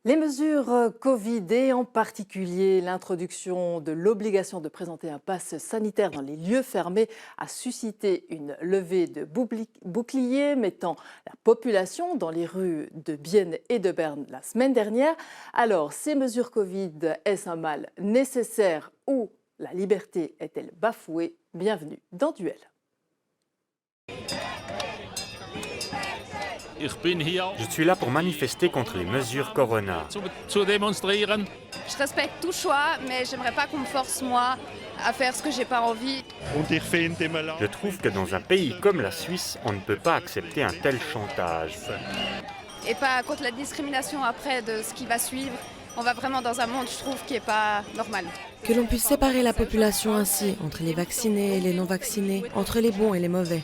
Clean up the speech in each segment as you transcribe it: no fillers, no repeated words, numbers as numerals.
Les mesures Covid et en particulier l'introduction de l'obligation de présenter un pass sanitaire dans les lieux fermés a suscité une levée de boucliers mettant la population dans les rues de Bienne et de Berne la semaine dernière. Alors, ces mesures Covid, est-ce un mal nécessaire ou la liberté est-elle bafouée? Bienvenue dans Duel. Je suis là pour manifester contre les mesures Corona. Je respecte tout choix, mais j'aimerais pas qu'on me force, moi, à faire ce que j'ai pas envie. Je trouve que dans un pays comme la Suisse, on ne peut pas accepter un tel chantage. Et pas contre la discrimination après de ce qui va suivre. On va vraiment dans un monde, je trouve, qui est pas normal. Que l'on puisse séparer la population ainsi, entre les vaccinés et les non-vaccinés, entre les bons et les mauvais.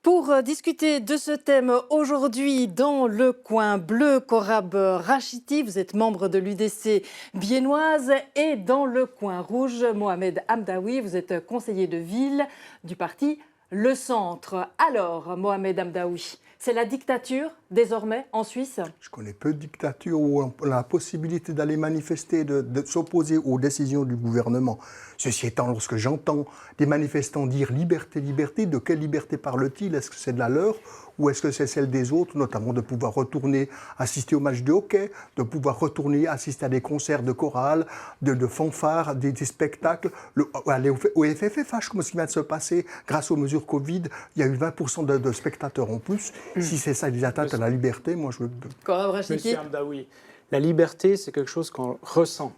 Pour discuter de ce thème aujourd'hui dans le coin bleu, Korab Rachiti, vous êtes membre de l'UDC biennoise, et dans le coin rouge, Mohamed Hamdaoui, vous êtes conseiller de ville du parti Le Centre. Alors, Mohamed Hamdaoui, c'est la dictature désormais en Suisse? Je connais peu de dictatures où on a la possibilité d'aller manifester, de s'opposer aux décisions du gouvernement. Ceci étant, lorsque j'entends des manifestants dire liberté, liberté, de quelle liberté parle-t-il? Est-ce que c'est de la leur ou est-ce que c'est celle des autres, notamment de pouvoir retourner assister au match de hockey, de pouvoir retourner assister à des concerts de chorale, de fanfares, des spectacles, aller au FFFH, comme ce qui vient de se passer, grâce aux mesures Covid, il y a eu 20% de spectateurs en plus. Si c'est ça, des atteintes à la liberté, moi je veux... Monsieur Hamdaoui, la liberté, c'est quelque chose qu'on ressent.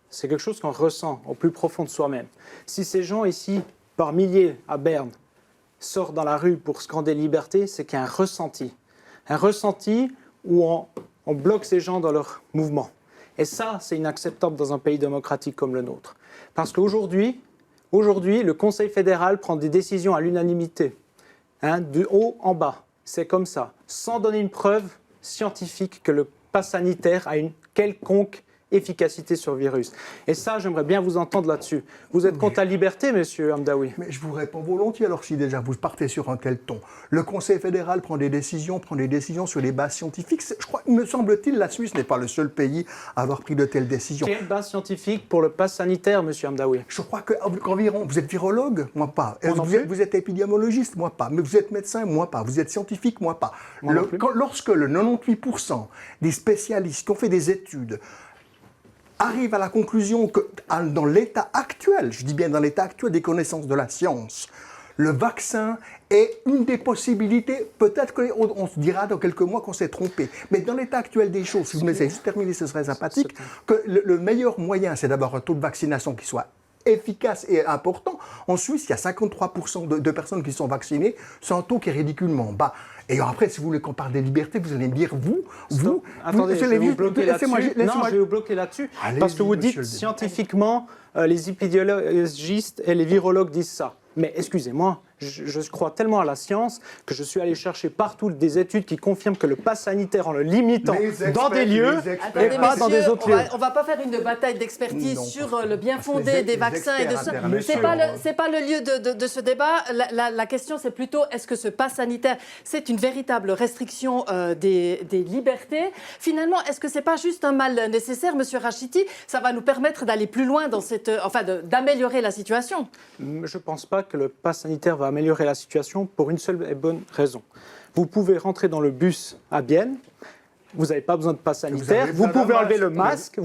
C'est quelque chose qu'on ressent au plus profond de soi-même. Si ces gens ici, par milliers à Berne, sortent dans la rue pour scander liberté, c'est qu'il y a un ressenti. Un ressenti où on bloque ces gens dans leur mouvement. Et ça, c'est inacceptable dans un pays démocratique comme le nôtre. Parce qu'aujourd'hui, le Conseil fédéral prend des décisions à l'unanimité, de haut en bas. C'est comme ça, sans donner une preuve scientifique que le pass sanitaire a une quelconque efficacité sur le virus. Et ça, j'aimerais bien vous entendre là-dessus. Vous êtes contre la liberté, monsieur Hamdaoui? Mais je vous réponds volontiers, alors si déjà vous partez sur un tel ton. Le Conseil fédéral prend des décisions sur les bases scientifiques. Je crois, me semble-t-il, la Suisse n'est pas le seul pays à avoir pris de telles décisions. Quelle base scientifique pour le pass sanitaire, monsieur Hamdaoui? Je crois qu'environ, vous êtes virologue, moi pas. Vous êtes épidémiologiste, moi pas. Mais vous êtes médecin, moi pas. Vous êtes scientifique, moi pas. Lorsque le 98% des spécialistes qui ont fait des études arrive à la conclusion que dans l'état actuel, je dis bien dans l'état actuel des connaissances de la science, le vaccin est une des possibilités. Peut-être qu'on se dira dans quelques mois qu'on s'est trompé. Mais dans l'état actuel des choses, si vous me laissez juste terminer, ce serait sympathique, que le meilleur moyen, c'est d'avoir un taux de vaccination qui soit efficace et important. En Suisse, il y a 53% de personnes qui sont vaccinées. C'est un taux qui est ridiculement bas. Et après, si vous voulez qu'on parle des libertés, vous allez me dire, Attendez, je vais vous bloquer là-dessus. Non, je vais vous bloquer là-dessus. Parce que vous dites, scientifiquement, les épidémiologistes et les virologues disent ça. Mais excusez-moi, je crois tellement à la science que je suis allé chercher partout des études qui confirment que le pass sanitaire, en le limitant dans des lieux et pas dans des autres lieux. On ne va pas faire une bataille d'expertise sur le bien fondé des vaccins et de ça. C'est pas le lieu de ce débat. La question, c'est plutôt, est-ce que ce pass sanitaire, c'est une véritable restriction des libertés? Finalement, est-ce que ce n'est pas juste un mal nécessaire, monsieur Rachiti? Ça va nous permettre d'aller plus loin dans d'améliorer la situation. Je ne pense pas que le pass sanitaire va améliorer la situation pour une seule et bonne raison. Vous pouvez rentrer dans le bus à Bienne, vous n'avez pas besoin de pass sanitaire, vous pouvez enlever le masque,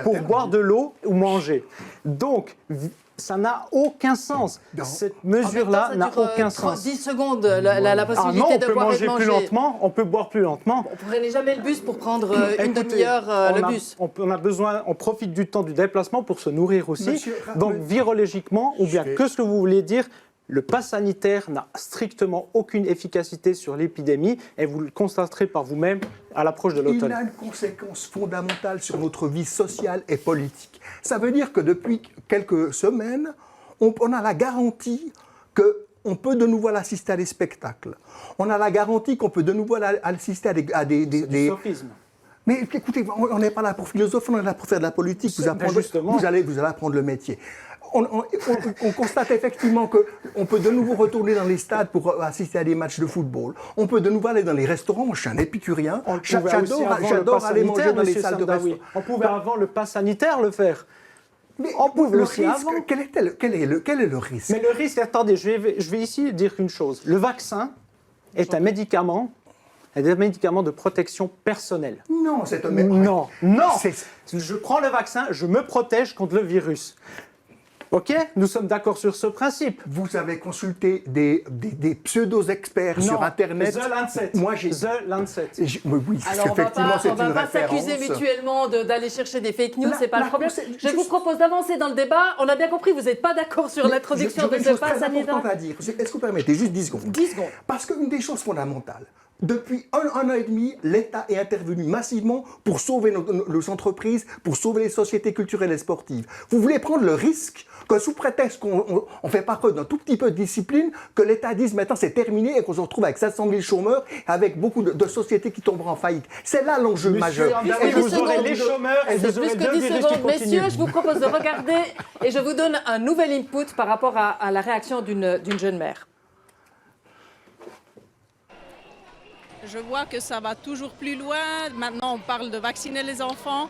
pour boire de l'eau ou manger. Donc, ça n'a aucun sens. Cette mesure-là n'a aucun sens. 10 secondes, la possibilité de boire et de manger. Plus lentement, on peut boire plus lentement. On ne prenait jamais le bus pour prendre une demi-heure le bus. On profite du temps du déplacement pour se nourrir aussi. Donc, virologiquement, ou bien que ce que vous voulez dire, le pass sanitaire n'a strictement aucune efficacité sur l'épidémie et vous le constaterez par vous-même à l'approche de l'automne. Il a une conséquence fondamentale sur notre vie sociale et politique. Ça veut dire que depuis quelques semaines, on a la garantie qu'on peut de nouveau assister à des spectacles. On a la garantie qu'on peut de nouveau assister à des... C'est du sophisme. Mais écoutez, on n'est pas là pour philosopher, on est là pour faire de la politique. Vous allez apprendre le métier. On constate effectivement qu'on peut de nouveau retourner dans les stades pour assister à des matchs de football. On peut de nouveau aller dans les restaurants. Moi, je suis un épicurien. J'adore aller manger dans les salles de restaurant. On pouvait avant le pass sanitaire le faire. Mais on pouvait aussi risque, avant. Quel est le risque? Mais le risque, attendez, je vais ici dire une chose. Le vaccin est un médicament de protection personnelle. Non, c'est un Non. Je prends le vaccin, je me protège contre le virus. Ok, nous sommes d'accord sur ce principe. Vous avez consulté des pseudo-experts sur Internet. The Lancet. Moi, j'ai... The Lancet. Oui, alors, on ne va pas s'accuser mutuellement d'aller chercher des fake news, c'est pas le problème. Je vous propose d'avancer dans le débat. On a bien compris, vous n'êtes pas d'accord sur l'introduction de ce pass sanitaire. Est-ce que vous permettez juste 10 secondes? 10 secondes. Parce qu'une des choses fondamentales, depuis un an et demi, l'État est intervenu massivement pour sauver nos entreprises, pour sauver les sociétés culturelles et sportives. Vous voulez prendre le risque que sous prétexte qu'on fait pas preuve d'un tout petit peu de discipline, que l'État dise maintenant c'est terminé et qu'on se retrouve avec 700 000 chômeurs, avec beaucoup de sociétés qui tomberont en faillite. C'est là l'enjeu majeur. Vous aurez les chômeurs et vous aurez plus que 10 secondes. Messieurs, je vous propose de regarder et je vous donne un nouvel input par rapport à la réaction d'une jeune mère. Je vois que ça va toujours plus loin. Maintenant, on parle de vacciner les enfants.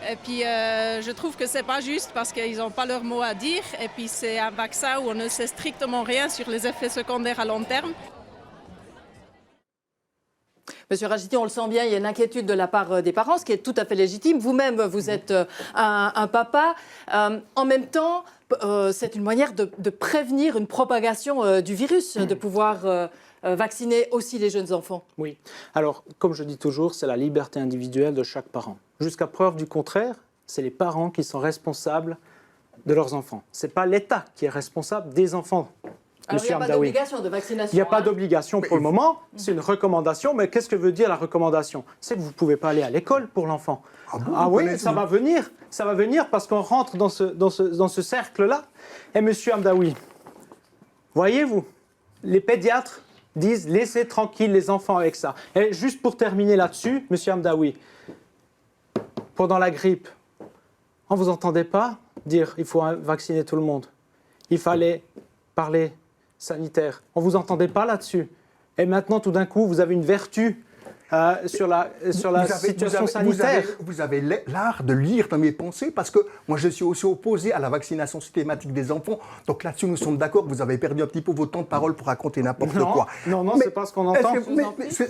Et puis, je trouve que c'est pas juste parce qu'ils n'ont pas leur mot à dire. Et puis, c'est un vaccin où on ne sait strictement rien sur les effets secondaires à long terme. Monsieur Rajiti, on le sent bien, il y a une inquiétude de la part des parents, ce qui est tout à fait légitime. Vous-même, vous êtes un papa. En même temps, c'est une manière de prévenir une propagation du virus, de pouvoir vacciner aussi les jeunes enfants. Oui. Alors, comme je dis toujours, c'est la liberté individuelle de chaque parent. Jusqu'à preuve du contraire, c'est les parents qui sont responsables de leurs enfants. Ce n'est pas l'État qui est responsable des enfants. Alors, il n'y a pas d'obligation de vaccination. Il n'y a pas d'obligation pour le moment, c'est une recommandation. Mais qu'est-ce que veut dire la recommandation? C'est que vous ne pouvez pas aller à l'école pour l'enfant. Ah oui, ça va venir parce qu'on rentre dans ce cercle-là. Et monsieur Hamdaoui, voyez-vous, les pédiatres disent laissez tranquille les enfants avec ça. Et juste pour terminer là-dessus, monsieur Hamdaoui, pendant la grippe, on ne vous entendait pas dire il faut vacciner tout le monde. Il fallait parler sanitaire. On ne vous entendait pas là-dessus. Et maintenant, tout d'un coup, vous avez une vertu sur la situation sanitaire. Vous avez l'art de lire dans mes pensées parce que moi, je suis aussi opposé à la vaccination systématique des enfants. Donc là-dessus, nous sommes d'accord. Vous avez perdu un petit peu votre temps de parole pour raconter n'importe quoi. Non, c'est pas ce qu'on entend.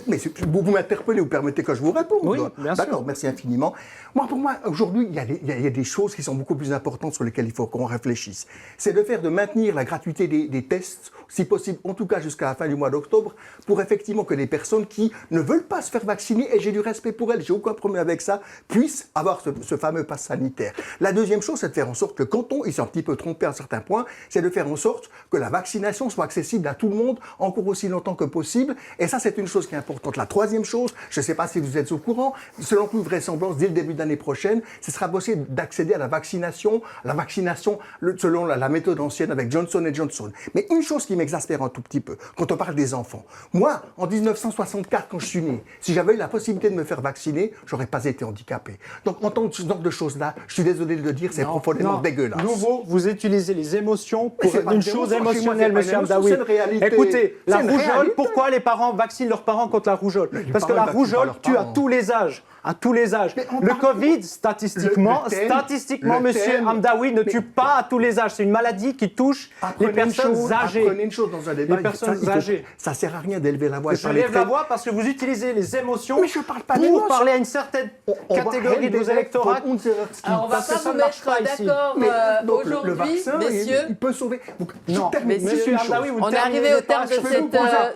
Mais vous m'interpellez, vous permettez que je vous réponde. Oui, bien sûr. D'accord, merci infiniment. Pour moi, aujourd'hui, il y a des choses qui sont beaucoup plus importantes sur lesquelles il faut qu'on réfléchisse. C'est de maintenir la gratuité des tests, si possible, en tout cas jusqu'à la fin du mois d'octobre, pour effectivement que les personnes qui ne veulent pas se faire vacciner, et j'ai du respect pour elles, j'ai aucun problème avec ça, puissent avoir ce fameux pass sanitaire. La deuxième chose, c'est de faire en sorte que quand ils sont un petit peu trompés à un certain point, c'est de faire en sorte que la vaccination soit accessible à tout le monde encore aussi longtemps que possible. Et ça, c'est une chose qui est importante. La troisième chose, je ne sais pas si vous êtes au courant, selon toute vraisemblance, dès le début de l'année prochaine, ce sera possible d'accéder à la vaccination selon la méthode ancienne avec Johnson & Johnson. Mais une chose qui m'exaspère un tout petit peu, quand on parle des enfants. Moi, en 1964, quand je suis né, si j'avais eu la possibilité de me faire vacciner, j'aurais pas été handicapé. Donc, en tant que ce genre de choses-là, je suis désolé de le dire, c'est profondément dégueulasse. Nouveau, vous utilisez les émotions pour une chose émotionnelle, monsieur Hamdaoui. Écoutez, la rougeole, pourquoi les parents vaccinent leurs parents contre la rougeole? Parce que la rougeole tue à tous les âges. À tous les âges. Le Covid, statistiquement, monsieur Hamdaoui, ne tue pas à tous les âges. C'est une maladie qui touche les personnes âgées. Apprenez une chose dans un débat. Les personnes âgées. Ça ne sert à rien d'élever la voix. Je lève la voix parce que vous utilisez les émotions pour parler à une certaine catégorie de vos électorats. Alors, on ne va pas vous mettre d'accord aujourd'hui, messieurs. Il peut sauver. Non, monsieur Hamdaoui, on est arrivé au terme de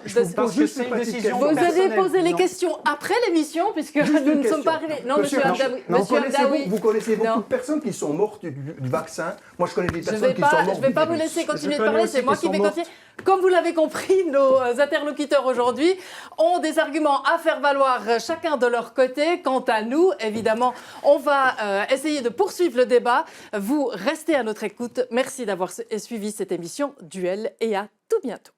cette... Vous allez poser les questions après l'émission, puisque nous ne sommes pas arrivés. Non, monsieur Hamdaoui. Vous connaissez beaucoup de personnes qui sont mortes du vaccin. Moi, je connais des personnes qui sont mortes. Je ne vais pas vous laisser continuer de parler, c'est moi qui vais continuer. Comme vous l'avez compris, nos interlocuteurs aujourd'hui ont des arguments à faire valoir chacun de leur côté. Quant à nous, évidemment, on va essayer de poursuivre le débat. Vous restez à notre écoute. Merci d'avoir suivi cette émission Duel et à tout bientôt.